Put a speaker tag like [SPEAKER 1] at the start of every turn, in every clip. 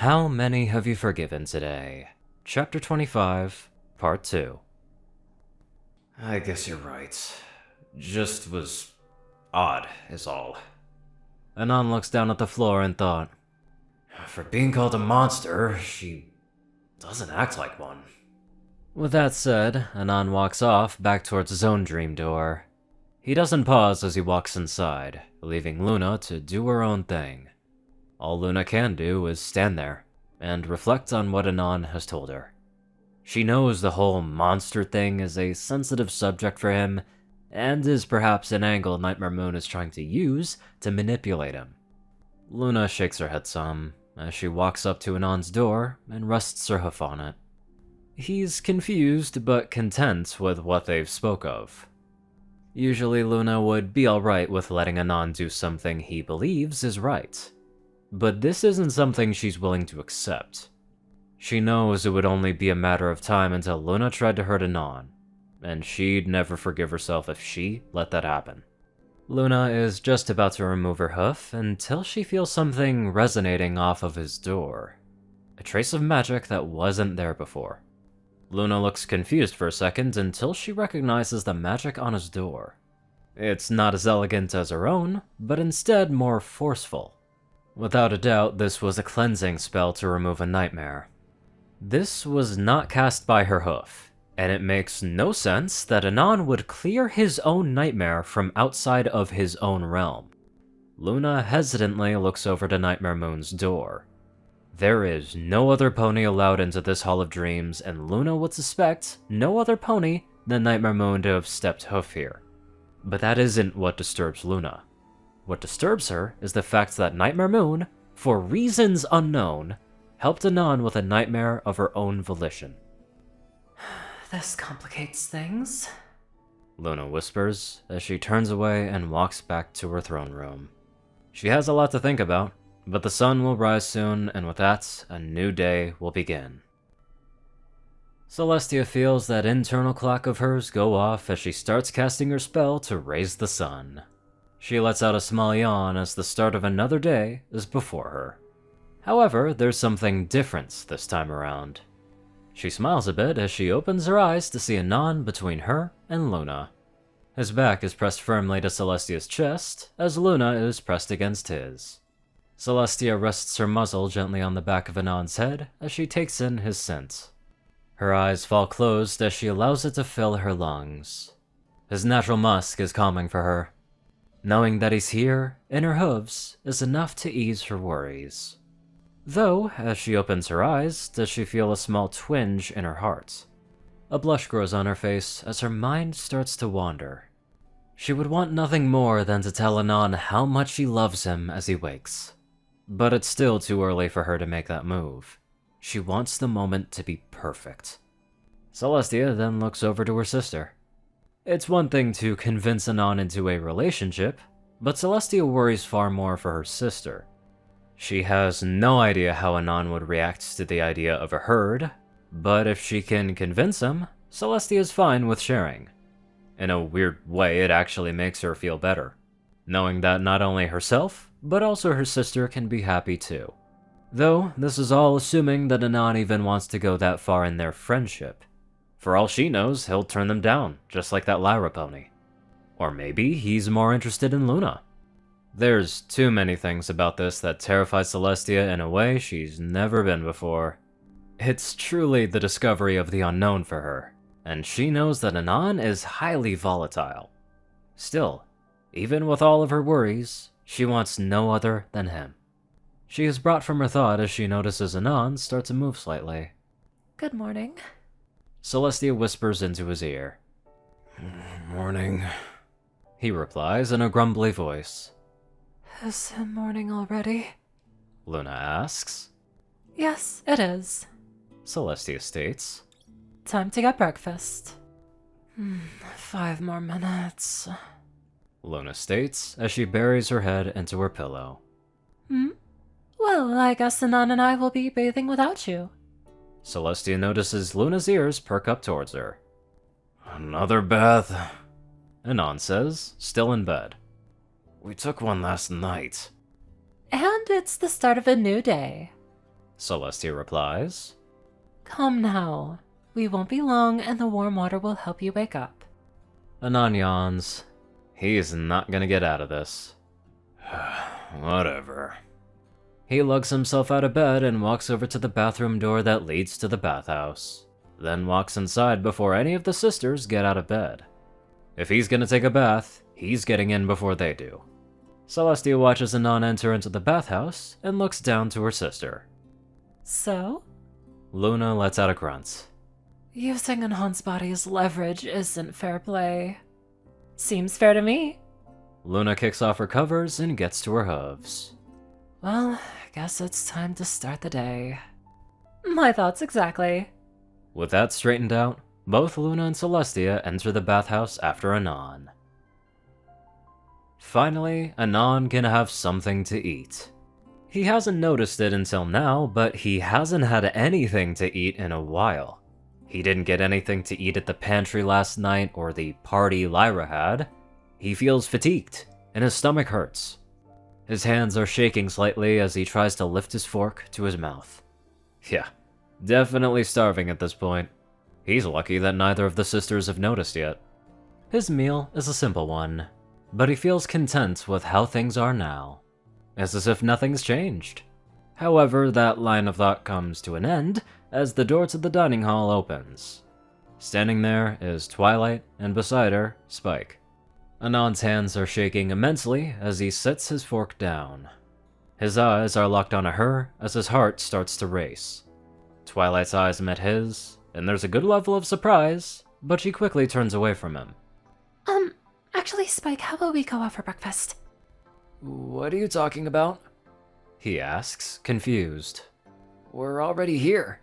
[SPEAKER 1] How many have you forgiven today? Chapter 25, Part 2.
[SPEAKER 2] I guess you're right. Just was odd, is all.
[SPEAKER 1] Anon looks down at the floor and thought,
[SPEAKER 2] For being called a monster, she doesn't act like one.
[SPEAKER 1] With that said, Anon walks off back towards his own dream door. He doesn't pause as he walks inside, leaving Luna to do her own thing. All Luna can do is stand there and reflect on what Anon has told her. She knows the whole monster thing is a sensitive subject for him, and is perhaps an angle Nightmare Moon is trying to use to manipulate him. Luna shakes her head some, as she walks up to Anon's door and rests her hoof on it. He's confused but content with what they've spoke of. Usually Luna would be alright with letting Anon do something he believes is right, but this isn't something she's willing to accept. She knows it would only be a matter of time until Luna tried to hurt Anon, and she'd never forgive herself if she let that happen. Luna is just about to remove her hoof until she feels something resonating off of his door. A trace of magic that wasn't there before. Luna looks confused for a second until she recognizes the magic on his door. It's not as elegant as her own, but instead more forceful. Without a doubt, this was a cleansing spell to remove a nightmare. This was not cast by her hoof, and it makes no sense that Anon would clear his own nightmare from outside of his own realm. Luna hesitantly looks over to Nightmare Moon's door. There is no other pony allowed into this Hall of Dreams, and Luna would suspect no other pony than Nightmare Moon to have stepped hoof here. But that isn't what disturbs Luna. What disturbs her is the fact that Nightmare Moon, for reasons unknown, helped Anon with a nightmare of her own volition.
[SPEAKER 3] This complicates things,
[SPEAKER 1] Luna whispers as she turns away and walks back to her throne room. She has a lot to think about, but the sun will rise soon, and with that, a new day will begin. Celestia feels that internal clock of hers go off as she starts casting her spell to raise the sun. She lets out a small yawn as the start of another day is before her. However, there's something different this time around. She smiles a bit as she opens her eyes to see Anon between her and Luna. His back is pressed firmly to Celestia's chest, as Luna is pressed against his. Celestia rests her muzzle gently on the back of Anon's head as she takes in his scent. Her eyes fall closed as she allows it to fill her lungs. His natural musk is calming for her. Knowing that he's here, in her hooves, is enough to ease her worries. Though, as she opens her eyes, does she feel a small twinge in her heart. A blush grows on her face as her mind starts to wander. She would want nothing more than to tell Anon how much she loves him as he wakes. But it's still too early for her to make that move. She wants the moment to be perfect. Celestia then looks over to her sister. It's one thing to convince Anon into a relationship, but Celestia worries far more for her sister. She has no idea how Anon would react to the idea of a herd, but if she can convince him, Celestia is fine with sharing. In a weird way, it actually makes her feel better, knowing that not only herself, but also her sister can be happy too. Though, this is all assuming that Anon even wants to go that far in their friendship. For all she knows, he'll turn them down, just like that Lyra pony. Or maybe he's more interested in Luna. There's too many things about this that terrify Celestia in a way she's never been before. It's truly the discovery of the unknown for her, and she knows that Anon is highly volatile. Still, even with all of her worries, she wants no other than him. She is brought from her thought as she notices Anon start to move slightly.
[SPEAKER 3] Good morning.
[SPEAKER 1] Celestia whispers into his ear.
[SPEAKER 2] Morning.
[SPEAKER 1] He replies in a grumbly voice.
[SPEAKER 3] Is it morning already?
[SPEAKER 1] Luna asks.
[SPEAKER 3] Yes, it is.
[SPEAKER 1] Celestia states.
[SPEAKER 3] Time to get breakfast. 5 more minutes.
[SPEAKER 1] Luna states as she buries her head into her pillow.
[SPEAKER 3] Well, I guess Anon and I will be bathing without you.
[SPEAKER 1] Celestia notices Luna's ears perk up towards her.
[SPEAKER 2] Another bath?
[SPEAKER 1] Anon says, still in bed.
[SPEAKER 2] We took one last night.
[SPEAKER 3] And it's the start of a new day.
[SPEAKER 1] Celestia replies.
[SPEAKER 3] Come now. We won't be long and the warm water will help you wake up.
[SPEAKER 1] Anon yawns. He's not gonna get out of this.
[SPEAKER 2] Whatever.
[SPEAKER 1] He lugs himself out of bed and walks over to the bathroom door that leads to the bathhouse, then walks inside before any of the sisters get out of bed. If he's gonna take a bath, he's getting in before they do. Celestia watches Anon enter into the bathhouse and looks down to her sister.
[SPEAKER 3] So?
[SPEAKER 1] Luna lets out a grunt.
[SPEAKER 3] Using Anon's body as leverage isn't fair play. Seems fair to me.
[SPEAKER 1] Luna kicks off her covers and gets to her hooves.
[SPEAKER 3] Well, I guess it's time to start the day. My thoughts exactly.
[SPEAKER 1] With that straightened out, both Luna and Celestia enter the bathhouse after Anon. Finally, Anon can have something to eat. He hasn't noticed it until now, but he hasn't had anything to eat in a while. He didn't get anything to eat at the pantry last night or the party Lyra had. He feels fatigued, and his stomach hurts. His hands are shaking slightly as he tries to lift his fork to his mouth. Yeah, definitely starving at this point. He's lucky that neither of the sisters have noticed yet. His meal is a simple one, but he feels content with how things are now. It's as if nothing's changed. However, that line of thought comes to an end as the door to the dining hall opens. Standing there is Twilight, and beside her, Spike. Anon's hands are shaking immensely as he sets his fork down. His eyes are locked onto her as his heart starts to race. Twilight's eyes met his, and there's a good level of surprise, but she quickly turns away from him.
[SPEAKER 3] Actually, Spike, how about we go out for breakfast?
[SPEAKER 4] What are you talking about?
[SPEAKER 1] He asks, confused.
[SPEAKER 4] We're already here.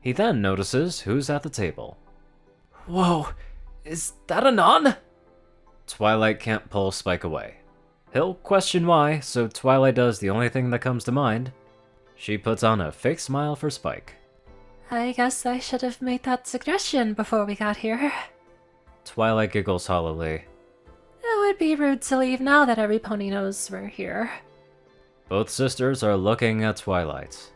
[SPEAKER 1] He then notices who's at the table.
[SPEAKER 4] Whoa, is that Anon?
[SPEAKER 1] Twilight can't pull Spike away. He'll question why, so Twilight does the only thing that comes to mind. She puts on a fake smile for Spike.
[SPEAKER 3] I guess I should have made that suggestion before we got here.
[SPEAKER 1] Twilight giggles hollowly.
[SPEAKER 3] It would be rude to leave now that every pony knows we're here.
[SPEAKER 1] Both sisters are looking at Twilight.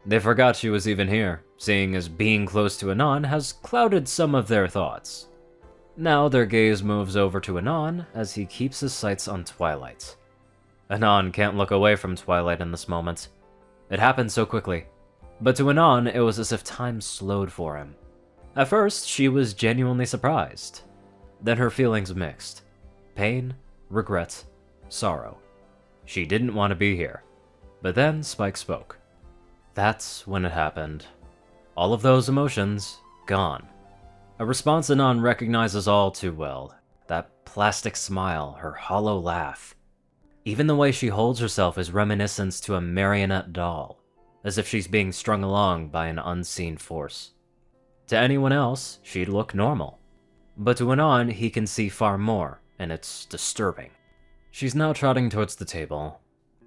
[SPEAKER 1] They forgot she was even here, seeing as being close to Anon has clouded some of their thoughts. Now their gaze moves over to Anon as he keeps his sights on Twilight. Anon can't look away from Twilight in this moment. It happened so quickly. But to Anon, it was as if time slowed for him. At first, she was genuinely surprised. Then her feelings mixed. Pain, regret, sorrow. She didn't want to be here. But then Spike spoke. That's when it happened. All of those emotions, gone. A response Anon recognizes all too well. That plastic smile, her hollow laugh. Even the way she holds herself is reminiscent to a marionette doll, as if she's being strung along by an unseen force. To anyone else, she'd look normal. But to Anon, he can see far more, and it's disturbing. She's now trotting towards the table,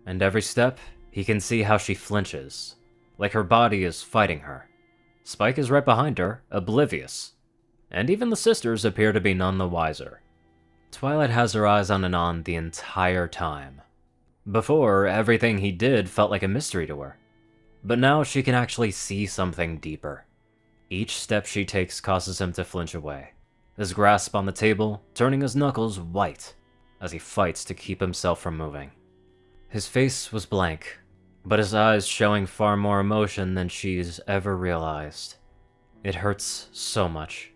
[SPEAKER 1] and every step, he can see how she flinches, like her body is fighting her. Spike is right behind her, oblivious. And even the sisters appear to be none the wiser. Twilight has her eyes on Anon the entire time. Before, everything he did felt like a mystery to her. But now she can actually see something deeper. Each step she takes causes him to flinch away, his grasp on the table turning his knuckles white as he fights to keep himself from moving. His face was blank, but his eyes showing far more emotion than she's ever realized. It hurts so much.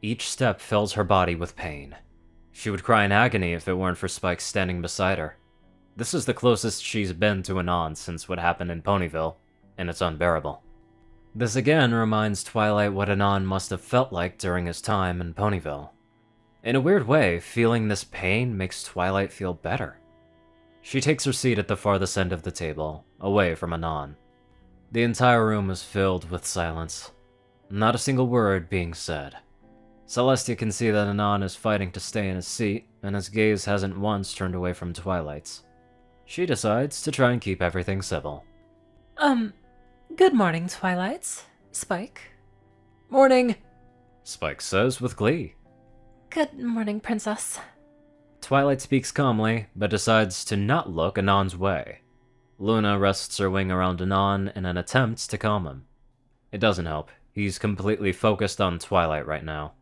[SPEAKER 1] Each step fills her body with pain. She would cry in agony if it weren't for Spike standing beside her. This is the closest she's been to Anon since what happened in Ponyville, and it's unbearable. This again reminds Twilight what Anon must have felt like during his time in Ponyville. In a weird way, feeling this pain makes Twilight feel better. She takes her seat at the farthest end of the table, away from Anon. The entire room is filled with silence, not a single word being said. Celestia can see that Anon is fighting to stay in his seat, and his gaze hasn't once turned away from Twilight's. She decides to try and keep everything civil.
[SPEAKER 3] Good morning, Twilight. Spike.
[SPEAKER 4] Morning.
[SPEAKER 1] Spike says with glee.
[SPEAKER 3] Good morning, Princess.
[SPEAKER 1] Twilight speaks calmly, but decides to not look Anon's way. Luna rests her wing around Anon in an attempt to calm him. It doesn't help. He's completely focused on Twilight right now.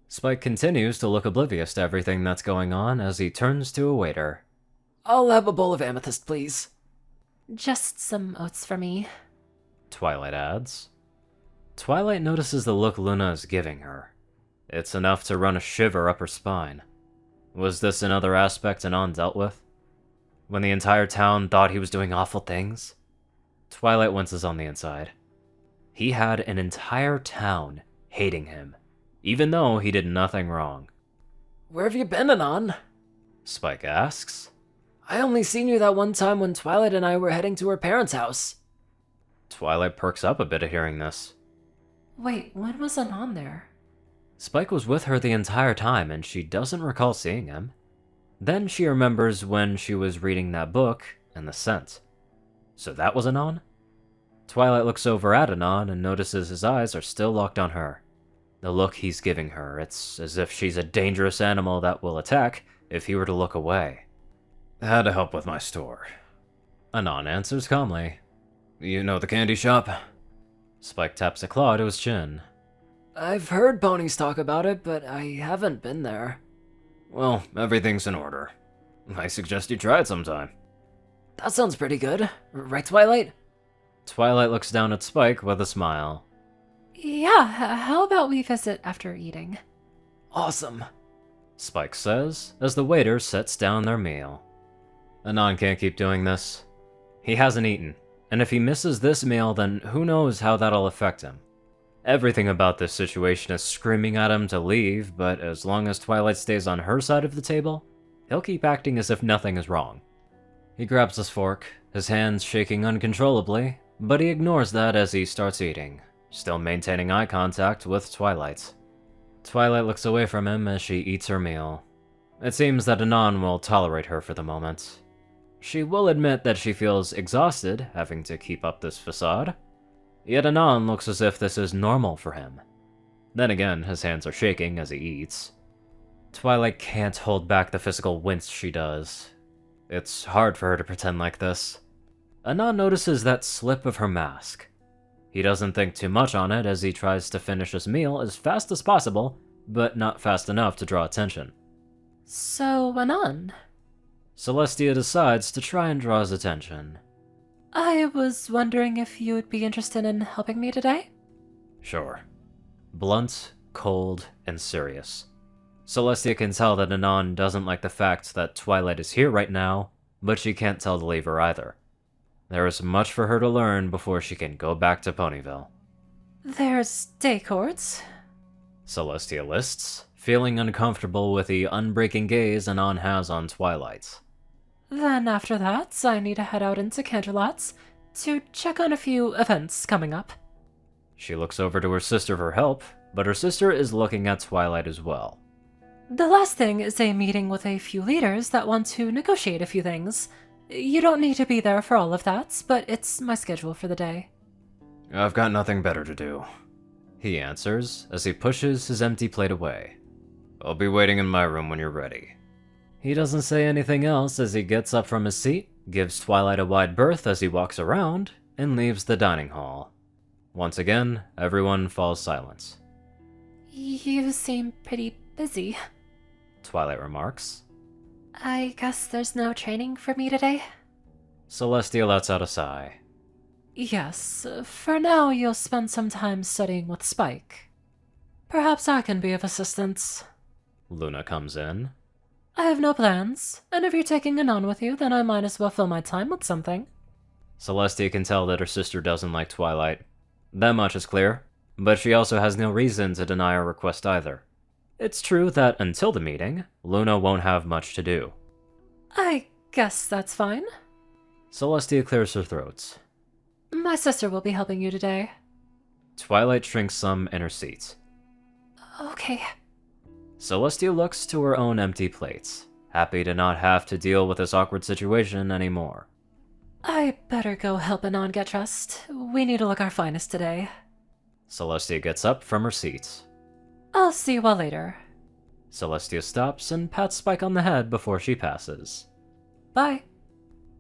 [SPEAKER 1] Spike continues to look oblivious to everything that's going on as he turns to a waiter.
[SPEAKER 4] I'll have a bowl of amethyst, please.
[SPEAKER 3] Just some oats for me.
[SPEAKER 1] Twilight adds. Twilight notices the look Luna is giving her. It's enough to run a shiver up her spine. Was this another aspect Anon dealt with? When the entire town thought he was doing awful things? Twilight winces on the inside. He had an entire town hating him, even though he did nothing wrong.
[SPEAKER 4] Where have you been, Anon?
[SPEAKER 1] Spike asks.
[SPEAKER 4] I only seen you that one time when Twilight and I were heading to her parents' house.
[SPEAKER 1] Twilight perks up a bit at hearing this.
[SPEAKER 3] Wait, when was Anon there?
[SPEAKER 1] Spike was with her the entire time and she doesn't recall seeing him. Then she remembers when she was reading that book and the scent. So that was Anon? Twilight looks over at Anon and notices his eyes are still locked on her. The look he's giving her, it's as if she's a dangerous animal that will attack if he were to look away.
[SPEAKER 2] Had to help with my store.
[SPEAKER 1] Anon answers calmly.
[SPEAKER 2] You know the candy shop?
[SPEAKER 1] Spike taps a claw to his chin.
[SPEAKER 4] I've heard ponies talk about it, but I haven't been there.
[SPEAKER 2] Well, everything's in order. I suggest you try it sometime.
[SPEAKER 4] That sounds pretty good. Right, Twilight?
[SPEAKER 1] Twilight looks down at Spike with a smile.
[SPEAKER 3] Yeah, how about we visit after eating?
[SPEAKER 4] Awesome.
[SPEAKER 1] Spike says as the waiter sets down their meal. Anon can't keep doing this. He hasn't eaten, and if he misses this meal, then who knows how that'll affect him. Everything about this situation is screaming at him to leave, but as long as Twilight stays on her side of the table, he'll keep acting as if nothing is wrong. He grabs his fork, his hands shaking uncontrollably, but he ignores that as he starts eating, still maintaining eye contact with Twilight. Twilight looks away from him as she eats her meal. It seems that Anon will tolerate her for the moment. She will admit that she feels exhausted having to keep up this facade, yet Anon looks as if this is normal for him. Then again, his hands are shaking as he eats. Twilight can't hold back the physical wince she does. It's hard for her to pretend like this. Anon notices that slip of her mask. He doesn't think too much on it as he tries to finish his meal as fast as possible, but not fast enough to draw attention.
[SPEAKER 3] So, Anon?
[SPEAKER 1] Celestia decides to try and draw his attention.
[SPEAKER 3] I was wondering if you would be interested in helping me today?
[SPEAKER 1] Sure. Blunt, cold, and serious. Celestia can tell that Anon doesn't like the fact that Twilight is here right now, but she can't tell the lever either. There is much for her to learn before she can go back to Ponyville.
[SPEAKER 3] There's day courts.
[SPEAKER 1] Celestia lists, feeling uncomfortable with the unbreaking gaze Anon has on Twilight.
[SPEAKER 3] Then after that, I need to head out into Canterlots to check on a few events coming up.
[SPEAKER 1] She looks over to her sister for help, but her sister is looking at Twilight as well.
[SPEAKER 3] The last thing is a meeting with a few leaders that want to negotiate a few things. You don't need to be there for all of that, but it's my schedule for the day.
[SPEAKER 2] I've got nothing better to do.
[SPEAKER 1] He answers as he pushes his empty plate away.
[SPEAKER 2] I'll be waiting in my room when you're ready.
[SPEAKER 1] He doesn't say anything else as he gets up from his seat, gives Twilight a wide berth as he walks around, and leaves the dining hall. Once again, everyone falls silent.
[SPEAKER 3] You seem pretty busy.
[SPEAKER 1] Twilight remarks.
[SPEAKER 3] I guess there's no training for me today?
[SPEAKER 1] Celestia lets out a sigh.
[SPEAKER 3] Yes, for now you'll spend some time studying with Spike. Perhaps I can be of assistance.
[SPEAKER 1] Luna comes in.
[SPEAKER 3] I have no plans, and if you're taking Anon with you, then I might as well fill my time with something.
[SPEAKER 1] Celestia can tell that her sister doesn't like Twilight. That much is clear, but she also has no reason to deny her request either. It's true that until the meeting, Luna won't have much to do.
[SPEAKER 3] I guess that's fine.
[SPEAKER 1] Celestia clears her throat.
[SPEAKER 3] My sister will be helping you today.
[SPEAKER 1] Twilight shrinks some in her seat.
[SPEAKER 3] Okay.
[SPEAKER 1] Celestia looks to her own empty plate, happy to not have to deal with this awkward situation anymore.
[SPEAKER 3] I better go help Anon get dressed. We need to look our finest today.
[SPEAKER 1] Celestia gets up from her seat.
[SPEAKER 3] I'll see you all later.
[SPEAKER 1] Celestia stops and pats Spike on the head before she passes.
[SPEAKER 3] Bye.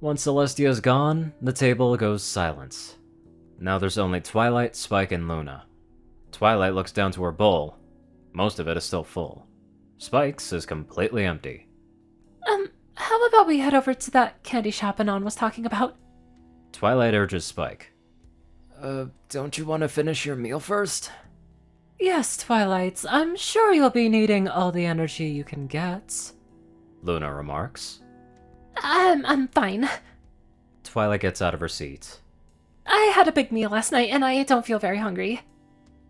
[SPEAKER 1] Once Celestia's gone, the table goes silent. Now there's only Twilight, Spike, and Luna. Twilight looks down to her bowl. Most of it is still full. Spike's is completely empty.
[SPEAKER 3] How about we head over to that candy shop Anon was talking about?
[SPEAKER 1] Twilight urges Spike.
[SPEAKER 4] Don't you want to finish your meal first?
[SPEAKER 3] Yes, Twilight. I'm sure you'll be needing all the energy you can get.
[SPEAKER 1] Luna remarks.
[SPEAKER 3] I'm fine.
[SPEAKER 1] Twilight gets out of her seat.
[SPEAKER 3] I had a big meal last night and I don't feel very hungry.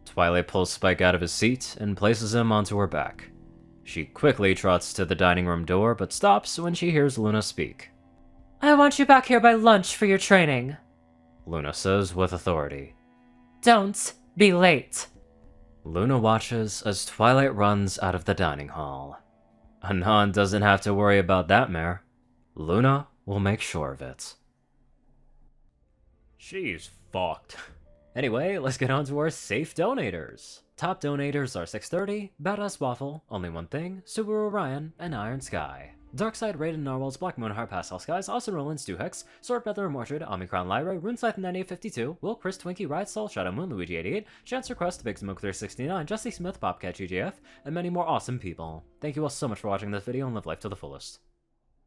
[SPEAKER 1] Twilight pulls Spike out of his seat and places him onto her back. She quickly trots to the dining room door, but stops when she hears Luna speak.
[SPEAKER 3] I want you back here by lunch for your training.
[SPEAKER 1] Luna says with authority.
[SPEAKER 3] Don't be late.
[SPEAKER 1] Luna watches as Twilight runs out of the dining hall. Anon doesn't have to worry about that mare. Luna will make sure of it. She's fucked. Anyway, let's get on to our safe donators. Top donators are 630, BadassWaffle, Only One Thing, Ceru, Orion, and IronSky. Darkside, Rayden, Narwhals, Blackmoonheart, Pastel Skies, Austin Roland, Stu-Hex, Swordfeather, Mortred, Omicron, Lyra, RuneScythe 9852, Will, Chris, Twinkie, Ride Soul, Shadow Moon, Luigi 88, Chancer Crust, Big Smoke 369, Jesse Smith, Bobcat GGF, and many more awesome people. Thank you all so much for watching this video and live life to the fullest.